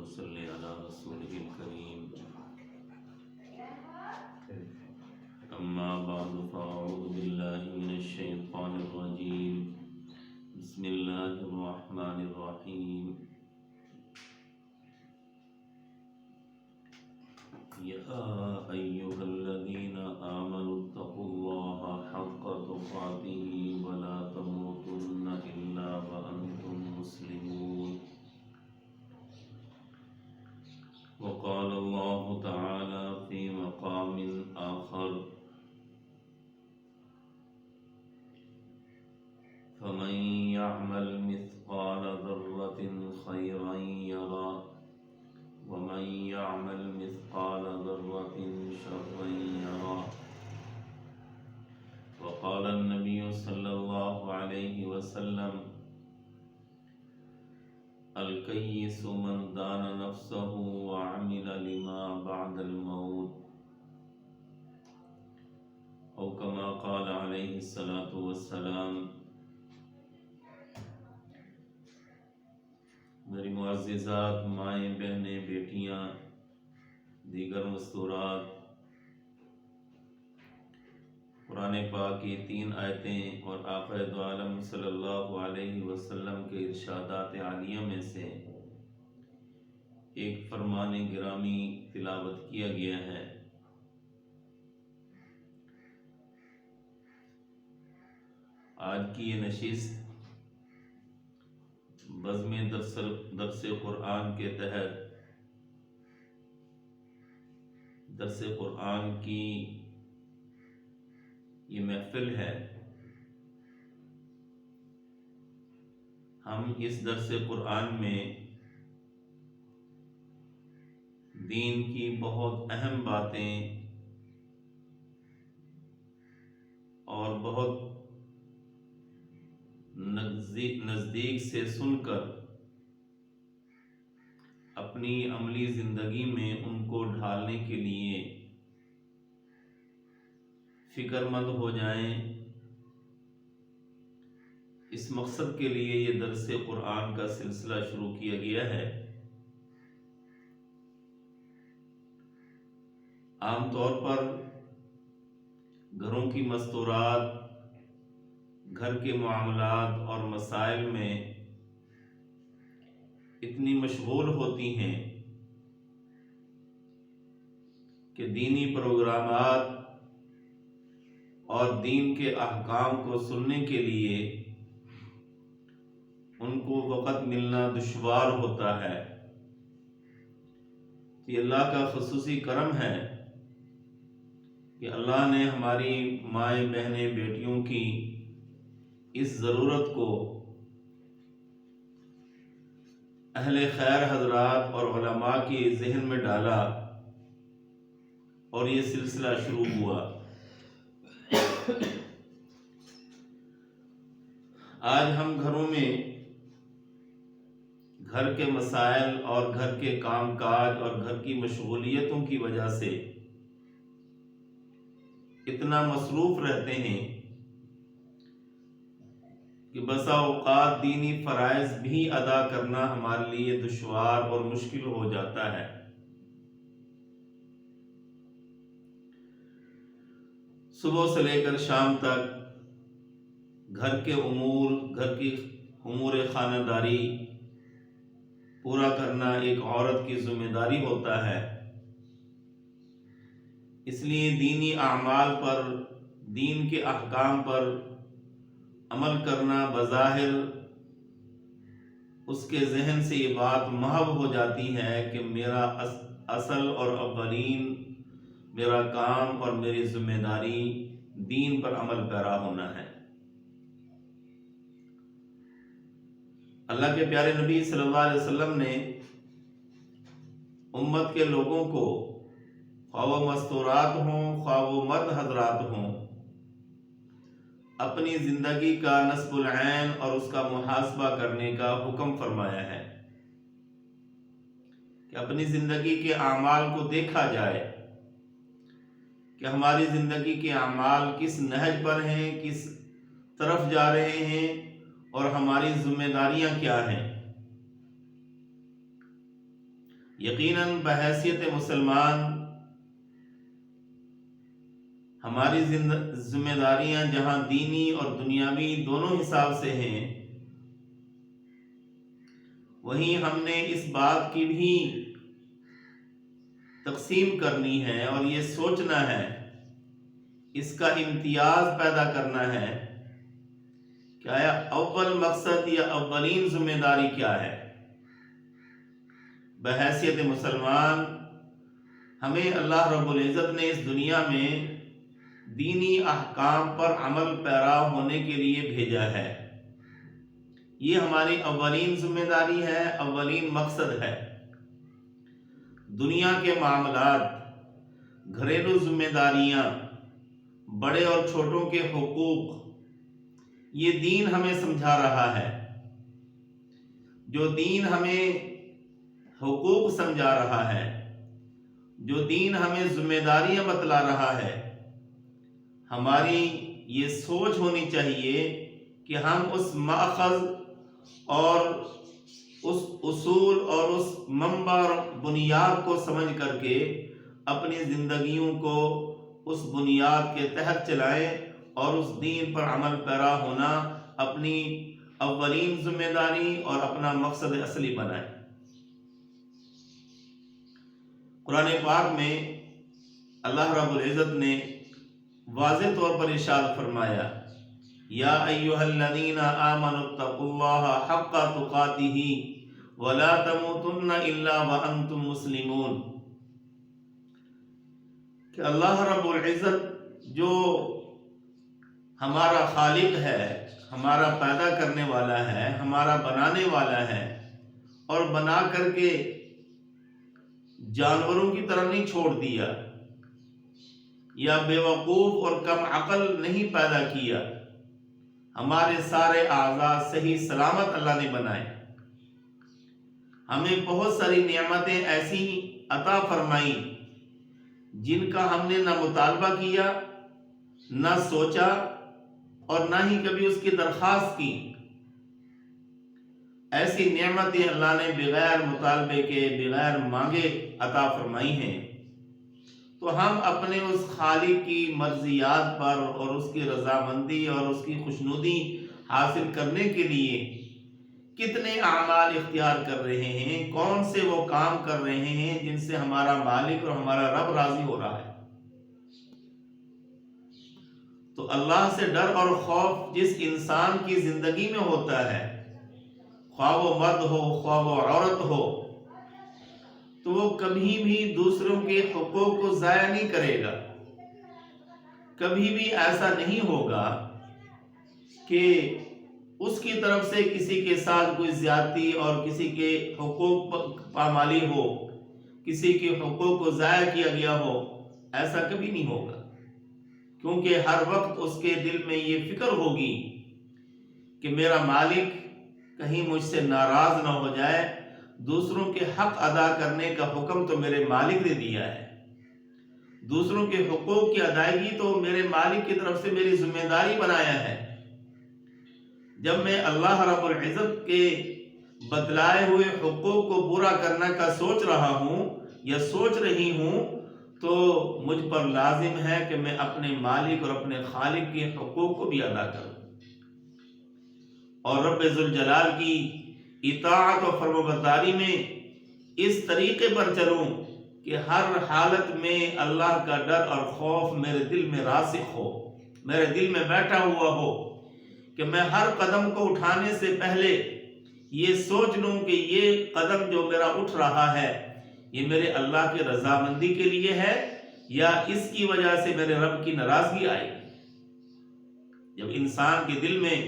صل على رسوله الكريم أما بعد فأعوذ بالله من الشيطان الرجيم بسم الله الرحمن الرحيم يا أيها الذين آمنوا اتقوا الله حق تقاته ولا تموتن إلا وأنتم مسلمون وقال الله تعالى في مقام آخر فمن يعمل مثقال ذرة خيرا يره ومن يعمل مثقال ذرة شرا يره وقال النبي صلى الله عليه وسلم الكيس من دان نفسه وعمل لما بعد الموت أو كما قال عليه الصلاة والسلام۔ میری معززات مائیں بہنیں بیٹیاں دیگر مستورات، قرآن پاک کی 3 آیتیں اور آقا دو عالم صلی اللہ علیہ وسلم کے ارشادات عالیہ میں سے ایک فرمان گرامی تلاوت کیا گیا ہے۔ آج کی یہ نشست بزم درس قرآن کے تحت درس قرآن کی یہ محفل ہے۔ ہم اس درس قرآن میں دین کی بہت اہم باتیں اور بہت نزدیک سے سن کر اپنی عملی زندگی میں ان کو ڈھالنے کے لیے فکر مند ہو جائیں۔ اس مقصد کے لیے یہ درس قرآن کا سلسلہ شروع کیا گیا ہے۔ عام طور پر گھروں کی مستورات، گھر کے معاملات اور مسائل میں اتنی مشغول ہوتی ہیں کہ دینی پروگرامات اور دین کے احکام کو سننے کے لیے ان کو وقت ملنا دشوار ہوتا ہے۔ یہ اللہ کا خصوصی کرم ہے کہ اللہ نے ہماری مائیں بہنیں بیٹیوں کی اس ضرورت کو اہل خیر حضرات اور علماء کے ذہن میں ڈالا اور یہ سلسلہ شروع ہوا۔ آج ہم گھروں میں گھر کے مسائل اور گھر کے کام کاج اور گھر کی مشغولیتوں کی وجہ سے اتنا مصروف رہتے ہیں کہ بسا اوقات دینی فرائض بھی ادا کرنا ہمارے لیے دشوار اور مشکل ہو جاتا ہے۔ صبح سے لے کر شام تک گھر کے امور، گھر کی امور خانہ داری پورا کرنا ایک عورت کی ذمہ داری ہوتا ہے۔ اس لیے دینی اعمال پر، دین کے احکام پر عمل کرنا بظاہر اس کے ذہن سے یہ بات محو ہو جاتی ہے کہ میرا اصل اور اولین میرا کام اور میری ذمہ داری دین پر عمل پیرا ہونا ہے۔ اللہ کے پیارے نبی صلی اللہ علیہ وسلم نے امت کے لوگوں کو، خواہ وہ مستورات ہوں خواہ وہ مرد حضرات ہوں، اپنی زندگی کا نصب العین اور اس کا محاسبہ کرنے کا حکم فرمایا ہے کہ اپنی زندگی کے اعمال کو دیکھا جائے کہ ہماری زندگی کے اعمال کس نہج پر ہیں، کس طرف جا رہے ہیں اور ہماری ذمہ داریاں کیا ہیں۔ یقیناً بحیثیت مسلمان ہماری ذمہ داریاں جہاں دینی اور دنیاوی دونوں حساب سے ہیں، وہیں ہم نے اس بات کی بھی تقسیم کرنی ہے اور یہ سوچنا ہے، اس کا امتیاز پیدا کرنا ہے کہ آیا اول مقصد یا اولین ذمہ داری کیا ہے۔ بحیثیت مسلمان ہمیں اللہ رب العزت نے اس دنیا میں دینی احکام پر عمل پیرا ہونے کے لیے بھیجا ہے، یہ ہماری اولین ذمہ داری ہے، اولین مقصد ہے۔ دنیا کے معاملات، گھریلو ذمہ داریاں، بڑے اور چھوٹوں کے حقوق، یہ دین ہمیں سمجھا رہا ہے۔ جو دین ہمیں حقوق سمجھا رہا ہے، جو دین ہمیں ذمہ داریاں بتلا رہا ہے، ہماری یہ سوچ ہونی چاہیے کہ ہم اس ماخذ اور اس اصول اور اس منبع اور بنیاد کو سمجھ کر کے اپنی زندگیوں کو اس بنیاد کے تحت چلائیں اور اس دین پر عمل پیرا ہونا اپنی اولین ذمہ داری اور اپنا مقصد اصلی بنائیں۔ قرآن پاک میں اللہ رب العزت نے واضح طور پر ارشاد فرمایا، یا ایھا الذین آمنوا اتقوا اللہ حق تقاتہ ولا تموتن الا وانتم مسلمون، کہ اللہ رب العزت جو ہمارا خالق ہے، ہمارا پیدا کرنے والا ہے، ہمارا بنانے والا ہے، اور بنا کر کے جانوروں کی طرح نہیں چھوڑ دیا یا بے وقوف اور کم عقل نہیں پیدا کیا، ہمارے سارے اعضاء صحیح سلامت اللہ نے بنائے، ہمیں بہت ساری نعمتیں ایسی عطا فرمائی جن کا ہم نے نہ مطالبہ کیا، نہ سوچا اور نہ ہی کبھی اس کی درخواست کی۔ ایسی نعمتیں اللہ نے بغیر مطالبے کے، بغیر مانگے عطا فرمائی ہیں، تو ہم اپنے اس خالق کی مرضیات پر اور اس کی رضامندی اور اس کی خوشنودی حاصل کرنے کے لیے کتنے اعمال اختیار کر رہے ہیں، کون سے وہ کام کر رہے ہیں جن سے ہمارا مالک اور ہمارا رب راضی ہو رہا ہے۔ تو اللہ سے ڈر اور خوف جس انسان کی زندگی میں ہوتا ہے، خواہ وہ مرد ہو خواہ وہ عورت ہو، تو وہ کبھی بھی دوسروں کے حقوق کو ضائع نہیں کرے گا، کبھی بھی ایسا نہیں ہوگا کہ اس کی طرف سے کسی کے ساتھ کوئی زیادتی اور کسی کے حقوق پامالی ہو، کسی کے حقوق کو ضائع کیا گیا ہو، ایسا کبھی نہیں ہوگا، کیونکہ ہر وقت اس کے دل میں یہ فکر ہوگی کہ میرا مالک کہیں مجھ سے ناراض نہ ہو جائے، دوسروں کے حق ادا کرنے کا حکم تو میرے مالک نے دیا ہے، دوسروں کے حقوق کی ادائیگی تو میرے مالک کی طرف سے میری ذمہ داری بنایا ہے۔ جب میں اللہ رب العزت کے بتلائے ہوئے حقوق کو پورا کرنے کا سوچ رہا ہوں یا سوچ رہی ہوں، تو مجھ پر لازم ہے کہ میں اپنے مالک اور اپنے خالق کے حقوق کو بھی ادا کروں اور رب ذوالجلال کی اطاعت و فرمانبرداری میں اس طریقے پر چلوں کہ ہر حالت میں اللہ کا ڈر اور خوف میرے دل میں راسخ ہو، میرے دل میں بیٹھا ہوا ہو، کہ میں ہر قدم کو اٹھانے سے پہلے یہ سوچ لوں کہ یہ قدم جو میرا اٹھ رہا ہے یہ میرے اللہ کی رضامندی کے لیے ہے یا اس کی وجہ سے میرے رب کی ناراضگی آئے گی۔ جب انسان کے دل میں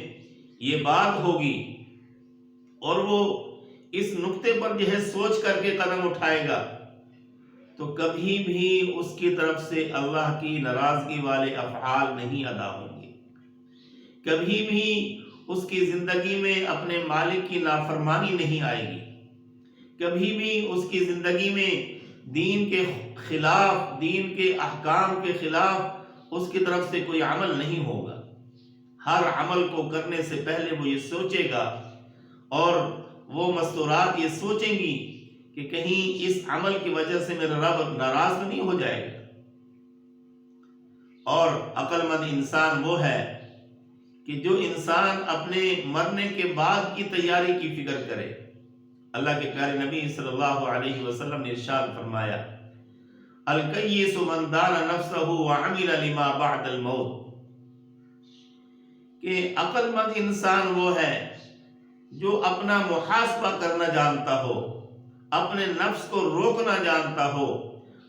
یہ بات ہوگی اور وہ اس نقطے پر جو ہے سوچ کر کے قدم اٹھائے گا، تو کبھی بھی اس کی طرف سے اللہ کی ناراضگی والے افعال نہیں ادا ہوں گے، کبھی بھی اس کی زندگی میں اپنے مالک کی نافرمانی نہیں آئے گی، کبھی بھی اس کی زندگی میں دین کے خلاف، دین کے احکام کے خلاف اس کی طرف سے کوئی عمل نہیں ہوگا۔ ہر عمل کو کرنے سے پہلے وہ یہ سوچے گا اور وہ مستورات یہ سوچیں گی کہ کہیں اس عمل کی وجہ سے میرا رب ناراض نہیں ہو جائے گا۔ اور عقل مند انسان وہ ہے کہ جو انسان اپنے مرنے کے بعد کی تیاری کی فکر کرے۔ اللہ کے پیارے نبی صلی اللہ علیہ وسلم نے ارشاد فرمایا، الکیس من دان نفسہ وعمل لما بعد الموت، کہ عقل مند انسان وہ ہے جو اپنا محاسبہ کرنا جانتا ہو، اپنے نفس کو روکنا جانتا ہو،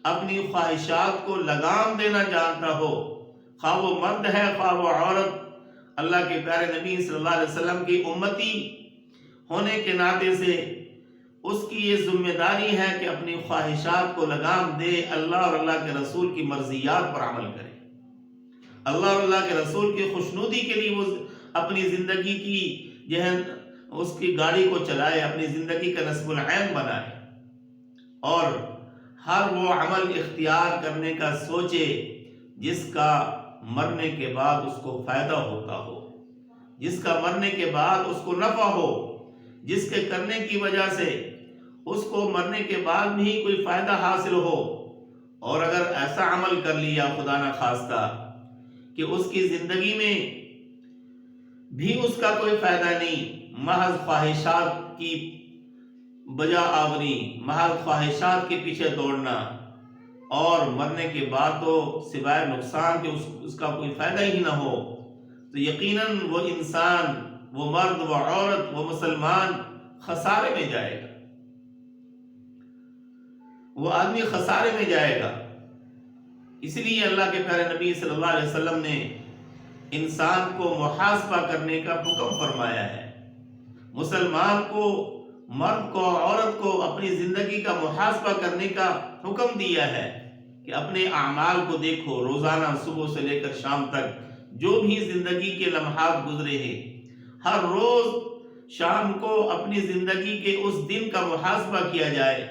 اپنی خواہشات کو لگام دینا جانتا ہو، خواہ وہ مرد ہے خواہ وہ عورت۔ اللہ کے پیارے نبی صلی اللہ علیہ وسلم کی امتی ہونے کے ناطے سے اس کی یہ ذمہ داری ہے کہ اپنی خواہشات کو لگام دے، اللہ اور اللہ کے رسول کی مرضیات پر عمل کرے، اللہ اور اللہ کے رسول کی خوشنودی کے لیے وہ اپنی زندگی کی اس کی گاڑی کو چلائے، اپنی زندگی کا نصب العین بنائے، اور ہر وہ عمل اختیار کرنے کا سوچے جس کا مرنے کے بعد اس کو فائدہ ہوتا ہو، جس کا مرنے کے بعد اس کو نفع ہو، جس کے کرنے کی وجہ سے اس کو مرنے کے بعد بھی کوئی فائدہ حاصل ہو۔ اور اگر ایسا عمل کر لیا خدا نہ خواستہ کہ اس کی زندگی میں بھی اس کا کوئی فائدہ نہیں، محض خواہشات کی بجا آوری، محض خواہشات کے پیچھے دوڑنا، اور مرنے کے بعد تو سوائے نقصان کے اس کا کوئی فائدہ ہی نہ ہو، تو یقیناً وہ انسان، وہ مرد، وہ عورت، وہ مسلمان خسارے میں جائے گا، وہ آدمی خسارے میں جائے گا۔ اس لیے اللہ کے پیارے نبی صلی اللہ علیہ وسلم نے انسان کو محاسبہ کرنے کا حکم فرمایا ہے۔ مسلمان کو، مرد کو، عورت کو اپنی زندگی کا محاسبہ کرنے کا حکم دیا ہے کہ اپنے اعمال کو دیکھو، روزانہ صبح سے لے کر شام تک جو بھی زندگی کے لمحات گزرے ہیں، ہر روز شام کو اپنی زندگی کے اس دن کا محاسبہ کیا جائے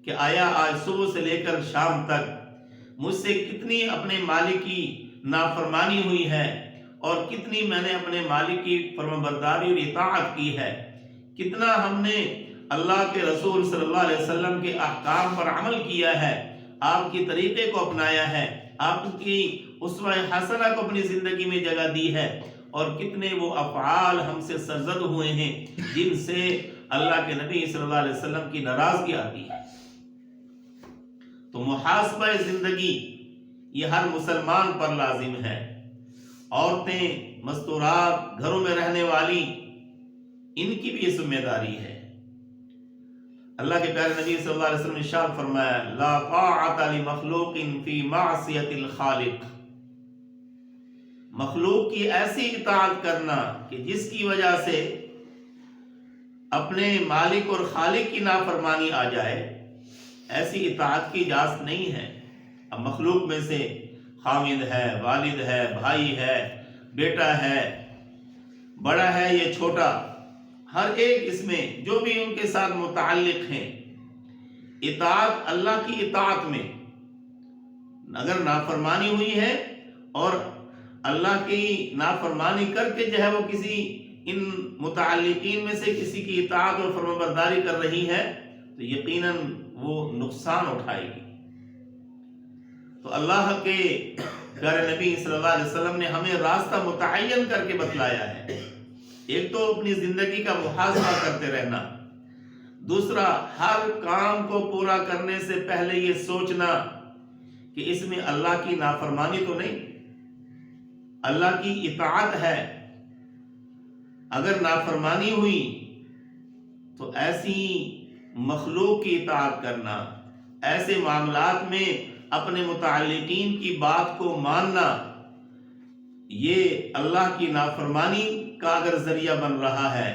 کہ آیا آج صبح سے لے کر شام تک مجھ سے کتنی اپنے مالک کی نافرمانی ہوئی ہے، اور کتنی میں نے اپنے مالک کی فرمانبرداری اور اطاعت کی ہے، کتنا ہم نے اللہ کے رسول صلی اللہ علیہ وسلم کے احکام پر عمل کیا ہے، آپ کی طریقے کو اپنایا ہے، آپ کی اسوہ حسنہ کو اپنی زندگی میں جگہ دی ہے، اور کتنے وہ افعال ہم سے سرزد ہوئے ہیں جن سے اللہ کے نبی صلی اللہ علیہ وسلم کی ناراضگی آتی ہے۔ تو محاسبہ زندگی یہ ہر مسلمان پر لازم ہے۔ عورتیں، مستورات، گھروں میں رہنے والی، ان کی بھی یہ ذمہ داری ہے۔ اللہ کے پیارے نبی صلی اللہ علیہ وسلم نے ارشاد فرمایا، لا طاعت لمخلوق فی معصیت الخالق، مخلوق کی ایسی اطاعت کرنا کہ جس کی وجہ سے اپنے مالک اور خالق کی نافرمانی آ جائے، ایسی اطاعت کی اجازت نہیں ہے۔ اب مخلوق میں سے خامد ہے، والد ہے، بھائی ہے، بیٹا ہے، بڑا ہے یا چھوٹا، ہر ایک اس میں جو بھی ان کے ساتھ متعلق ہیں، اطاعت اللہ کی اطاعت میں اگر نافرمانی ہوئی ہے اور اللہ کی نافرمانی کر کے جو ہے وہ کسی ان متعلقین میں سے کسی کی اطاعت اور فرمانبرداری کر رہی ہے، تو یقیناً وہ نقصان اٹھائے گی۔ تو اللہ کے پیارے نبی صلی اللہ علیہ وسلم نے ہمیں راستہ متعین کر کے بتلایا ہے۔ ایک تو اپنی زندگی کا محاسبہ کرتے رہنا، دوسرا ہر کام کو پورا کرنے سے پہلے یہ سوچنا کہ اس میں اللہ کی نافرمانی تو نہیں، اللہ کی اطاعت ہے۔ اگر نافرمانی ہوئی تو ایسی مخلوق کی اطاعت کرنا، ایسے معاملات میں اپنے متعلقین کی بات کو ماننا، یہ اللہ کی نافرمانی کا اگر ذریعہ بن رہا ہے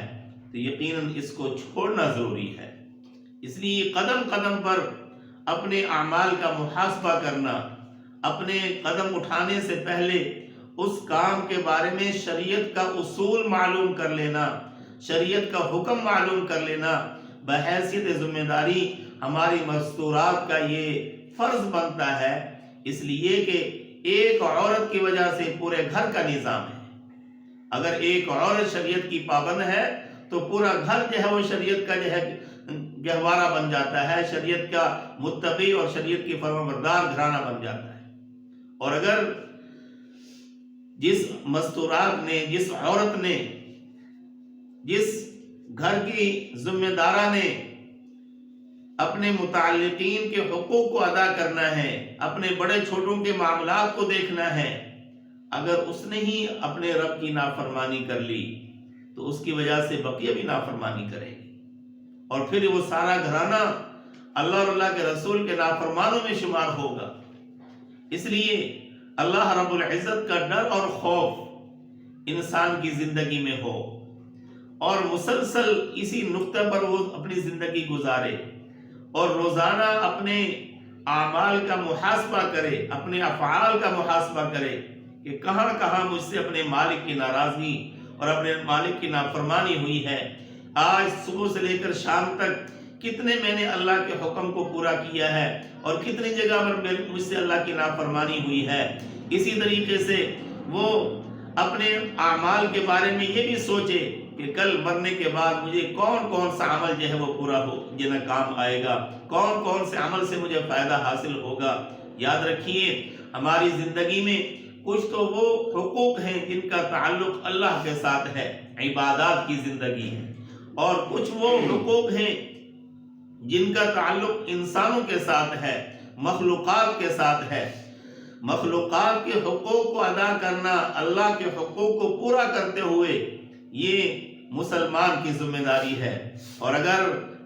تو یقیناً اس کو چھوڑنا ضروری ہے۔ اس لیے قدم قدم پر اپنے اعمال کا محاسبہ کرنا، اپنے قدم اٹھانے سے پہلے اس کام کے بارے میں شریعت کا اصول معلوم کر لینا، شریعت کا حکم معلوم کر لینا بحیثیت ذمہ داری ہماری مستورات کا یہ فرض بنتا ہے، اس لیے کہ ایک عورت کی وجہ سے پورے گھر کا نظام ہے۔ اگر ایک عورت شریعت کی پابند ہے تو پورا گھر جو ہے وہ شریعت کا جو ہے گہوارہ بن جاتا ہے، شریعت کا متقی اور شریعت کی فرمانبردار گھرانہ بن جاتا ہے۔ اور اگر جس مستورات نے، جس عورت نے، جس گھر کی ذمہ دارہ نے اپنے متعلقین کے حقوق کو ادا کرنا ہے، اپنے بڑے چھوٹوں کے معاملات کو دیکھنا ہے، اگر اس نے ہی اپنے رب کی نافرمانی کر لی تو اس کی وجہ سے بقیہ بھی نافرمانی کرے گی، اور پھر وہ سارا گھرانہ اللہ اور اللہ کے رسول کے نافرمانوں میں شمار ہوگا۔ اس لیے اللہ رب العزت کا ڈر اور خوف انسان کی زندگی میں ہو اور مسلسل اسی نقطہ پر وہ اپنی زندگی گزارے اور روزانہ اپنے اعمال کا محاسبہ کرے، اپنے افعال کا محاسبہ کرے کہ کہاں کہاں مجھ سے اپنے مالک کی ناراضگی اور اپنے مالک کی نافرمانی ہوئی ہے۔ آج صبح سے لے کر شام تک کتنے میں نے اللہ کے حکم کو پورا کیا ہے اور کتنی جگہ پر مجھ سے اللہ کی نافرمانی ہوئی ہے۔ اسی طریقے سے وہ اپنے اعمال کے بارے میں یہ بھی سوچے کہ کل مرنے کے بعد مجھے کون کون سا عمل جو ہے وہ پورا ہو جنہیں کام آئے گا، کون کون سے عمل سے مجھے فائدہ حاصل ہوگا۔ یاد رکھیے ہماری زندگی میں کچھ تو وہ حقوق ہیں جن کا تعلق اللہ کے ساتھ ہے، عبادات کی زندگی ہے، اور کچھ وہ حقوق ہیں جن کا تعلق انسانوں کے ساتھ ہے، مخلوقات کے ساتھ ہے۔ مخلوقات کے حقوق کو ادا کرنا، اللہ کے حقوق کو پورا کرتے ہوئے، یہ مسلمان کی ذمہ داری ہے۔ اور اگر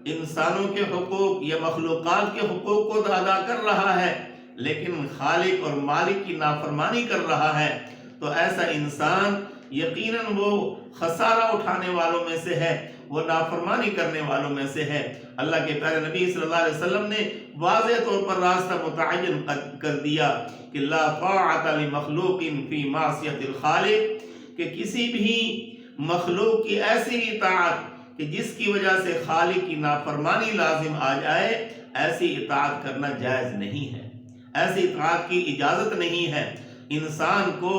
انسانوں کے حقوق یا مخلوقات کے حقوق کو ادا کر رہا ہے لیکن خالق اور مالک کی نافرمانی کر رہا ہے تو ایسا انسان یقیناً وہ خسارہ اٹھانے والوں میں سے ہے، وہ نافرمانی کرنے والوں میں سے ہے۔ اللہ کے پیارے نبی صلی اللہ علیہ وسلم نے واضح طور پر راستہ متعین کر دیا کہ لا طاعت لمخلوق فی معصیت الخالق، کہ کسی بھی مخلوق کی ایسی اطاعت کہ جس کی وجہ سے خالق کی نافرمانی لازم آ جائے، ایسی اطاعت کرنا جائز نہیں ہے، ایسی اطاعت کی اجازت نہیں ہے۔ انسان کو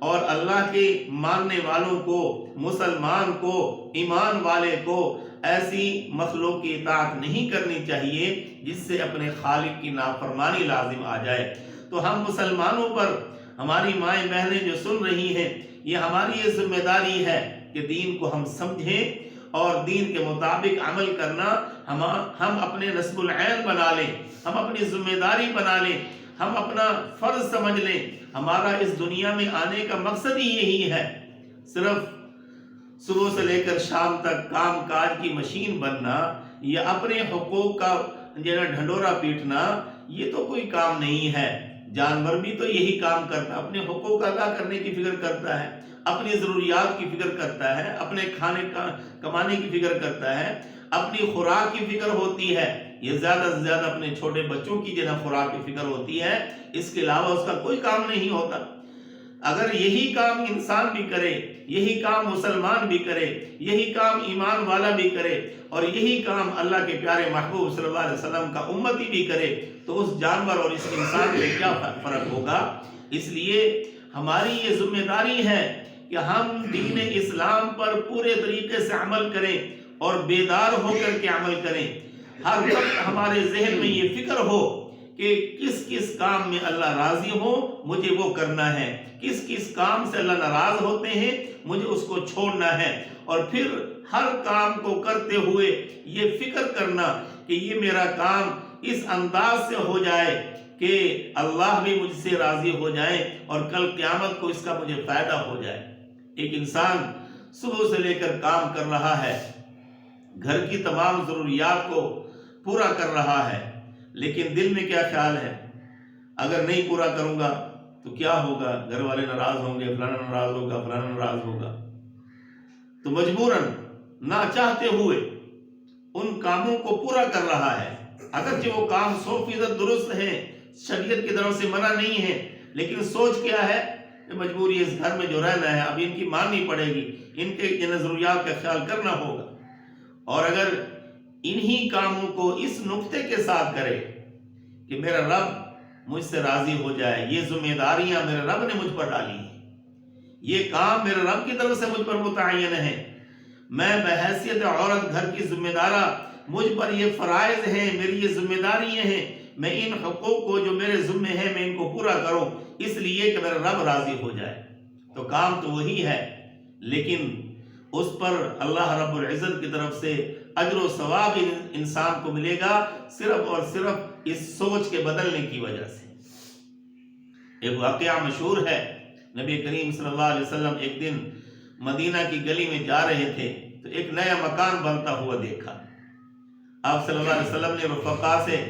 اور اللہ کے ماننے والوں کو، مسلمان کو، ایمان والے کو ایسی مخلوق کی اطاعت نہیں کرنی چاہیے جس سے اپنے خالق کی نافرمانی لازم آ جائے۔ تو ہم مسلمانوں پر، ہماری مائیں بہنیں جو سن رہی ہیں، یہ ہماری یہ ذمہ داری ہے کہ دین کو ہم سمجھیں اور دین کے مطابق عمل کرنا ہم اپنے نصب العین بنا لیں، ہم اپنی ذمہ داری بنا لیں، ہم اپنا فرض سمجھ لیں۔ ہمارا اس دنیا میں آنے کا مقصد ہی یہی ہے۔ صرف صبح سے لے کر شام تک کام کاج کی مشین بننا یا اپنے حقوق کا ڈھنڈورا پیٹنا، یہ تو کوئی کام نہیں ہے۔ جانور بھی تو یہی کام کرتا ہے، اپنے حقوق ادا کرنے کی فکر کرتا ہے، اپنی ضروریات کی فکر کرتا ہے، اپنے کھانے کمانے کی فکر کرتا ہے، اپنی خوراک کی فکر ہوتی ہے۔ یہ زیادہ سے زیادہ اپنے چھوٹے بچوں کی خوراک کی فکر ہوتی ہے، اس کے علاوہ اس کا کوئی کام نہیں ہوتا۔ اگر یہی کام انسان بھی کرے، یہی کام مسلمان بھی کرے، یہی کام ایمان والا بھی کرے، اور یہی کام اللہ کے پیارے محبوب صلی اللہ علیہ وسلم کا امتی بھی کرے، تو اس جانور اور اس انسان میں کیا فرق ہوگا؟ اس لیے ہماری یہ ذمہ داری ہے کہ ہم دین اسلام پر پورے طریقے سے عمل کریں اور بیدار ہو کر کے عمل کریں۔ ہر وقت ہمارے ذہن میں یہ فکر ہو کہ کس کس کام میں اللہ راضی ہو، مجھے وہ کرنا ہے، کس کس کام سے اللہ ناراض ہوتے ہیں، مجھے اس کو چھوڑنا ہے، اور پھر ہر کام کو کرتے ہوئے یہ فکر کرنا کہ یہ میرا کام اس انداز سے ہو جائے کہ اللہ بھی مجھ سے راضی ہو جائے اور کل قیامت کو اس کا مجھے فائدہ ہو جائے۔ ایک انسان صبح سے لے کر کام کر رہا ہے، گھر کی تمام ضروریات کو پورا کر رہا ہے، لیکن دل میں کیا خیال ہے؟ اگر نہیں پورا کروں گا تو کیا ہوگا؟ گھر والے ناراض ہوں گے، فلانا ناراض ہوگا، فلانا ناراض ہوگا۔ تو مجبوراً نہ چاہتے ہوئے ان کاموں کو پورا کر رہا ہے، اگرچہ وہ کام 100% درست ہے، شریعت کی طرف سے منع نہیں ہے، لیکن سوچ کیا ہے کہ مجبوری اس گھر میں جو رہنا ہے، اب ان کی ماننی پڑے گی، ان کے ضروریات کا خیال کرنا ہوگا۔ اور اگر انہی کاموں کو اس نقطے کے ساتھ کرے کہ میرا رب مجھ سے راضی ہو جائے، یہ ذمہ داریاں میرے رب نے مجھ پر ڈالی ہیں، یہ کام میرے رب کی طرف سے مجھ پر متعین ہے، میں بحیثیت عورت گھر کی ذمہ دارہ مجھ پر یہ فرائض ہیں، میری یہ ذمہ داریاں ہیں، میں ان حقوق کو جو میرے ذمہ ہیں میں ان کو پورا کروں، اس لیے کہ میرا رب راضی ہو جائے۔ تو کام تو وہی ہے، لیکن اس پر اللہ رب العزت کی طرف سے اجر و ثواب انسان کو ملے گا صرف اور صرف اس سوچ کے بدلنے کی وجہ سے۔ ایک واقعہ مشہور ہے، نبی کریم صلی اللہ علیہ وسلم ایک دن مدینہ کی گلی میں جا رہے تھے تو ایک نیا مکان بنتا ہوا دیکھا۔ آپ صلی اللہ علیہ وسلم نے رفقا سے،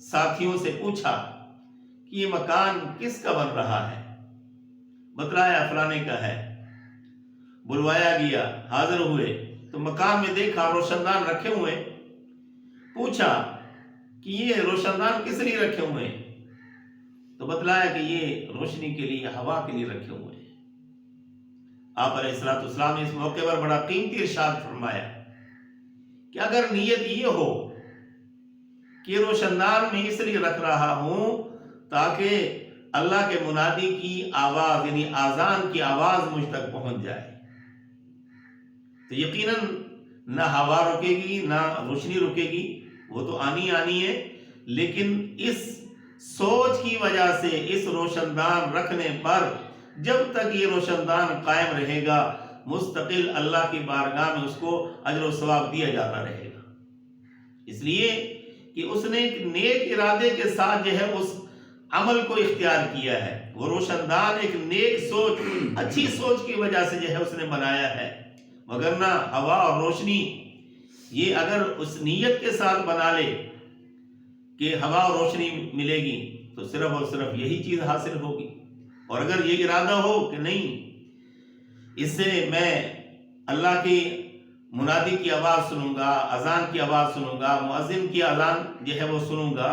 ساتھیوں سے پوچھا کہ یہ مکان کس کا بن رہا ہے؟ بتلایا فلانے کا ہے۔ بلوایا گیا، حاضر ہوئے تو مکان میں دیکھا روشن دان رکھے ہوئے۔ پوچھا کہ یہ روشن دان کس لیے رکھے ہوئے ہیں؟ تو بتلایا کہ یہ روشنی کے لیے، ہوا کے لیے رکھے ہوئے ہیں۔ آپ علیہ السلام نے اس موقع پر بڑا قیمتی ارشاد فرمایا کہ اگر نیت یہ ہو کہ روشن دان میں اس لیے رکھ رہا ہوں تاکہ اللہ کے منادی کی آواز یعنی آذان کی آواز مجھ تک پہنچ جائے، تو یقیناً نہ ہوا رکے گی نہ روشنی رکے گی، وہ تو آنی ہے، لیکن اس سوچ کی وجہ سے اس روشن دان رکھنے پر جب تک یہ روشن دان قائم رہے گا مستقل اللہ کی بارگاہ میں اس کو اجر و ثواب دیا جاتا رہے گا۔ اس لیے کہ اس نے ایک نیک ارادے کے ساتھ جو ہے اس عمل کو اختیار کیا ہے۔ وہ روشن دان ایک نیک سوچ، اچھی سوچ کی وجہ سے جو ہے اس نے بنایا ہے، مگر نہ ہوا اور روشنی یہ اگر اس نیت کے ساتھ بنا لے کہ ہوا اور روشنی ملے گی تو صرف اور صرف یہی چیز حاصل ہوگی، اور اگر یہ ارادہ ہو کہ نہیں اس سے میں اللہ کی منادی کی آواز سنوں گا، اذان کی آواز سنوں گا، مؤذن کی اذان جو ہے وہ سنوں گا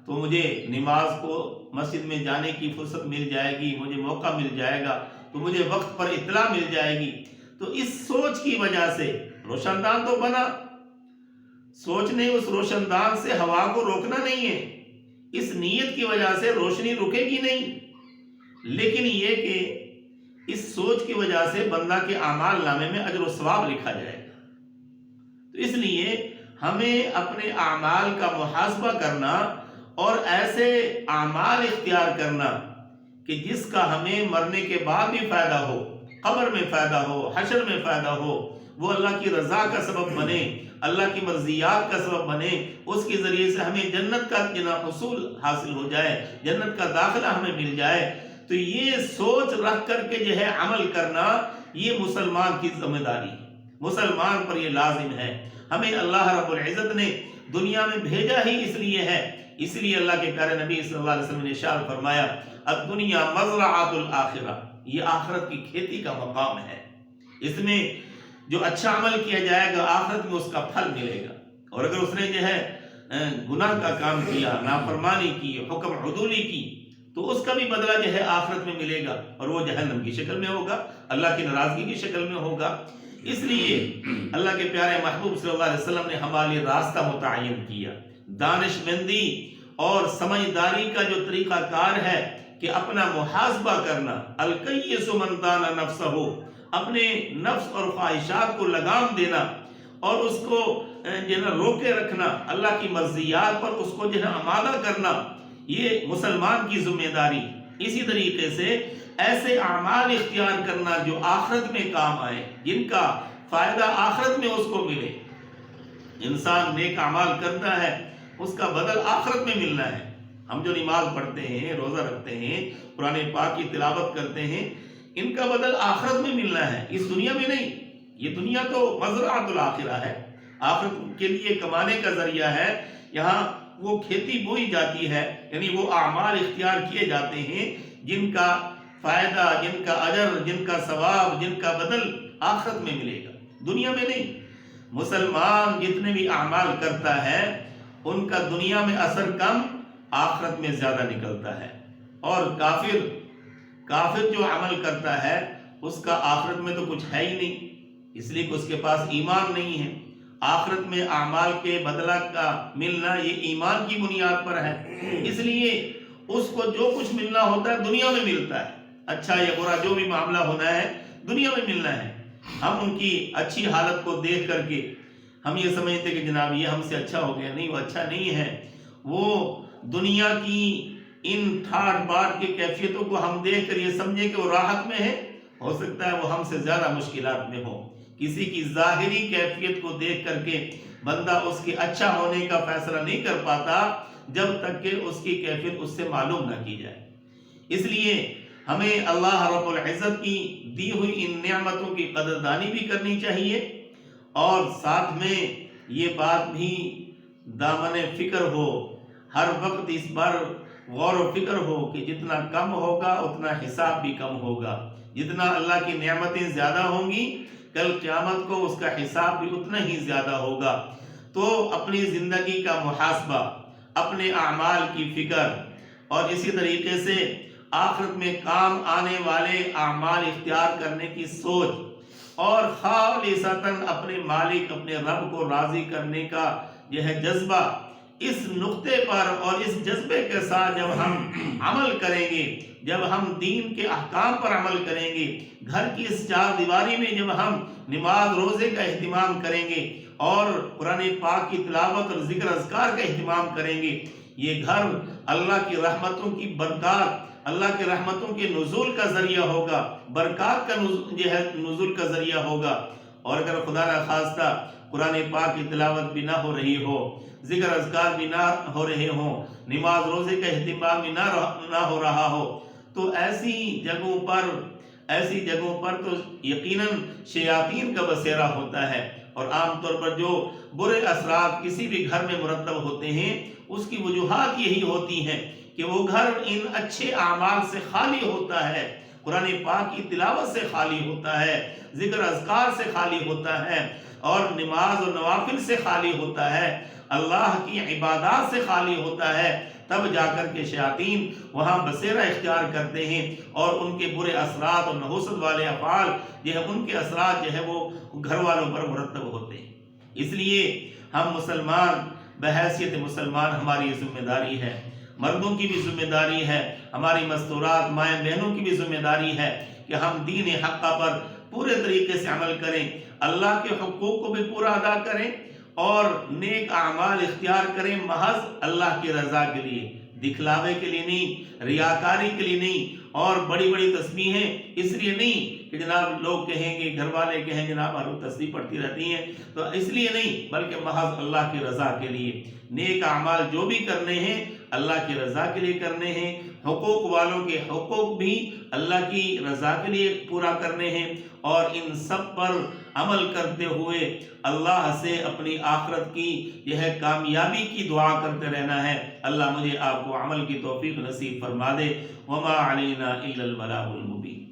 تو مجھے نماز کو مسجد میں جانے کی فرصت مل جائے گی، مجھے موقع مل جائے گا، تو مجھے وقت پر اطلاع مل جائے گی، تو اس سوچ کی وجہ سے روشن دان تو بنا۔ سوچ نے اس روشن دان سے ہوا کو روکنا نہیں ہے، اس نیت کی وجہ سے روشنی رکے گی نہیں، لیکن یہ کہ اس سوچ کی وجہ سے بندہ کے اعمال نامے میں اجر و ثواب لکھا جائے گا۔ تو اس لیے ہمیں اپنے اعمال کا محاسبہ کرنا اور ایسے اعمال اختیار کرنا کہ جس کا ہمیں مرنے کے بعد بھی فائدہ ہو، قبر میں فائدہ ہو، حشر میں فائدہ ہو، وہ اللہ کی رضا کا سبب بنے، اللہ کی مرضیات کا سبب بنے، اس کے ذریعے سے ہمیں جنت کا حصول حاصل ہو جائے، جنت کا داخلہ ہمیں مل جائے۔ تو یہ سوچ رکھ کر کے جو ہے عمل کرنا یہ مسلمان کی ذمہ داری ہے، مسلمان پر یہ لازم ہے۔ ہمیں اللہ رب العزت نے دنیا میں بھیجا ہی اس لیے ہے، اس لیے اللہ کے پیارے نبی صلی اللہ علیہ وسلم نے ارشاد فرمایا الدنیا مزرعۃ الآخرہ، یہ آخرت کی کھیتی کا مقام ہے، اس میں جو اچھا عمل کیا جائے گا آخرت میں اس کا پھل ملے گا، اور اگر اس نے جو ہے گناہ کا کام کیا، نافرمانی کی، حکم عدولی کی، تو اس کا بھی بدلہ جو ہے آخرت میں ملے گا، اور وہ جہنم کی شکل میں ہوگا، اللہ کی ناراضگی کی شکل میں ہوگا۔ اس لیے اللہ کے پیارے محبوب صلی اللہ علیہ وسلم نے ہمارے لیے راستہ متعین کیا، دانش مندی اور سمجھداری کا جو طریقہ کار ہے کہ اپنا محاسبہ کرنا، الکیس من دان نفسہ، اپنے نفس اور خواہشات کو لگام دینا اور اس کو جو ہے روکے رکھنا، اللہ کی مرضیات پر اس کو جو ہے آمادہ کرنا، یہ مسلمان کی ذمہ داری۔ اسی طریقے سے ایسے اعمال اختیار کرنا جو آخرت میں کام آئے، جن کا فائدہ آخرت میں اس کو ملے۔ انسان نیک اعمال کرتا ہے، اس کا بدل آخرت میں ملنا ہے۔ ہم جو نماز پڑھتے ہیں، روزہ رکھتے ہیں، قرآن پاک کی تلاوت کرتے ہیں، ان کا بدل آخرت میں ملنا ہے، اس دنیا میں نہیں۔ یہ دنیا تو مزرعۃ الآخرہ ہے، آخرت کے لیے کمانے کا ذریعہ ہے، یہاں وہ کھیتی بوئی جاتی ہے، یعنی وہ اعمال اختیار کیے جاتے ہیں جن کا فائدہ، جن کا اجر، جن کا ثواب، جن کا بدل آخرت میں ملے گا، دنیا میں نہیں۔ مسلمان جتنے بھی اعمال کرتا ہے ان کا دنیا میں اثر کم، آخرت میں زیادہ نکلتا ہے، اور کافر جو عمل کرتا ہے اس کا آخرت میں تو کچھ ہے ہی نہیں، اس لیے کہ اس کے پاس ایمان نہیں ہے۔ آخرت میں اعمال کے بدلہ کا ملنا یہ ایمان کی بنیاد پر ہے، اس لیے اس کو جو کچھ ملنا ہوتا ہے دنیا میں ملتا ہے، اچھا یا برا جو بھی معاملہ ہونا ہے دنیا میں ملنا ہے۔ ہم ان کی اچھی حالت کو دیکھ کر کے ہم یہ سمجھتے کہ جناب یہ ہم سے اچھا ہو گیا، نہیں، وہ اچھا نہیں ہے. وہ دنیا کی ان ٹھاٹ باٹ کی کیفیتوں کو ہم دیکھ کر یہ سمجھیں کہ وہ راحت میں ہے، ہو سکتا ہے وہ ہم سے زیادہ مشکلات میں ہو. کسی کی ظاہری کیفیت کو دیکھ کر کے بندہ اس کے اچھا ہونے کا فیصلہ نہیں کر پاتا جب تک کہ اس کی کیفیت اس سے معلوم نہ کی جائے. اس لیے ہمیں اللہ رب العزت کی دی ہوئی ان نعمتوں کی قدردانی بھی کرنی چاہیے، اور ساتھ میں یہ بات بھی دامن فکر ہو، ہر وقت اس پر غور و فکر ہو کہ جتنا کم ہوگا اتنا حساب بھی کم ہوگا، جتنا اللہ کی نعمتیں زیادہ ہوں گی کل قیامت کو اس کا حساب بھی اتنا ہی زیادہ ہوگا. تو اپنی زندگی کا محاسبہ، اپنے اعمال کی فکر، اور اسی طریقے سے آخرت میں کام آنے والے اعمال اختیار کرنے کی سوچ، اور خالصتاً اپنے مالک اپنے رب کو راضی کرنے کا یہ ہے جذبہ، اس نقطے پر اور اس جذبے کے ساتھ جب ہم عمل کریں گے، جب ہم دین کے احکام پر عمل کریں گے، گھر کی اس چار دیواری میں جب ہم نماز روزے کا اہتمام کریں گے اور قرآن پاک کی تلاوت اور ذکر اذکار کا اہتمام کریں گے، یہ گھر اللہ کی رحمتوں کی برکات، اللہ کے رحمتوں کے نزول کا ذریعہ ہوگا، برکات کا نزول کا ذریعہ ہوگا. اور اگر خدا نہ خواستہ قرآن پاک کی تلاوت بھی نہ ہو رہی ہو، ذکر اذکار بھی نہ ہو رہے ہوں، نماز روزے کا اہتمام بھی نہ ہو رہا ہو، تو ایسی جگہوں پر تو یقیناً شیاطین کا بسیرا ہوتا ہے. اور عام طور پر جو برے اثرات کسی بھی گھر میں مرتب ہوتے ہیں اس کی وجوہات یہی ہوتی ہیں کہ وہ گھر ان اچھے اعمال سے خالی ہوتا ہے، قرآن پاک کی تلاوت سے خالی ہوتا ہے، ذکر اذکار سے خالی ہوتا ہے، اور نماز و نوافل سے خالی ہوتا ہے، اللہ کی عبادات سے خالی ہوتا ہے. تب جا کر کے شیاطین وہاں بسیرا اختیار کرتے ہیں اور ان کے برے اثرات اور نحوست والے افعال ان کے اثرات وہ گھر والوں پر مرتب ہوتے ہیں. اس لیے ہم مسلمان بحیثیت مسلمان ہماری یہ ذمہ داری ہے، مردوں کی بھی ذمہ داری ہے، ہماری مستورات مائیں بہنوں کی بھی ذمہ داری ہے کہ ہم دین حقہ پر پورے طریقے سے عمل کریں، اللہ کے حقوق کو بھی پورا ادا کریں، اور نیک اعمال اختیار کریں محض اللہ کی رضا کے لیے، دکھلاوے کے لیے نہیں، ریاکاری کے لیے نہیں، اور بڑی بڑی تسبیحیں اس لیے نہیں کہ جناب لوگ کہیں گے، گھر والے کہیں جناب ہر تسبیح پڑھتی رہتی ہیں، تو اس لیے نہیں، بلکہ محض اللہ کی رضا کے لیے. نیک اعمال جو بھی کرنے ہیں اللہ کی رضا کے لیے کرنے ہیں، حقوق والوں کے حقوق بھی اللہ کی رضا کے لیے پورا کرنے ہیں، اور ان سب پر عمل کرتے ہوئے اللہ سے اپنی آخرت کی کامیابی کی دعا کرتے رہنا ہے. اللہ مجھے آپ کو عمل کی توفیق نصیب فرما دے. وما علینا الا البلاغ المبین.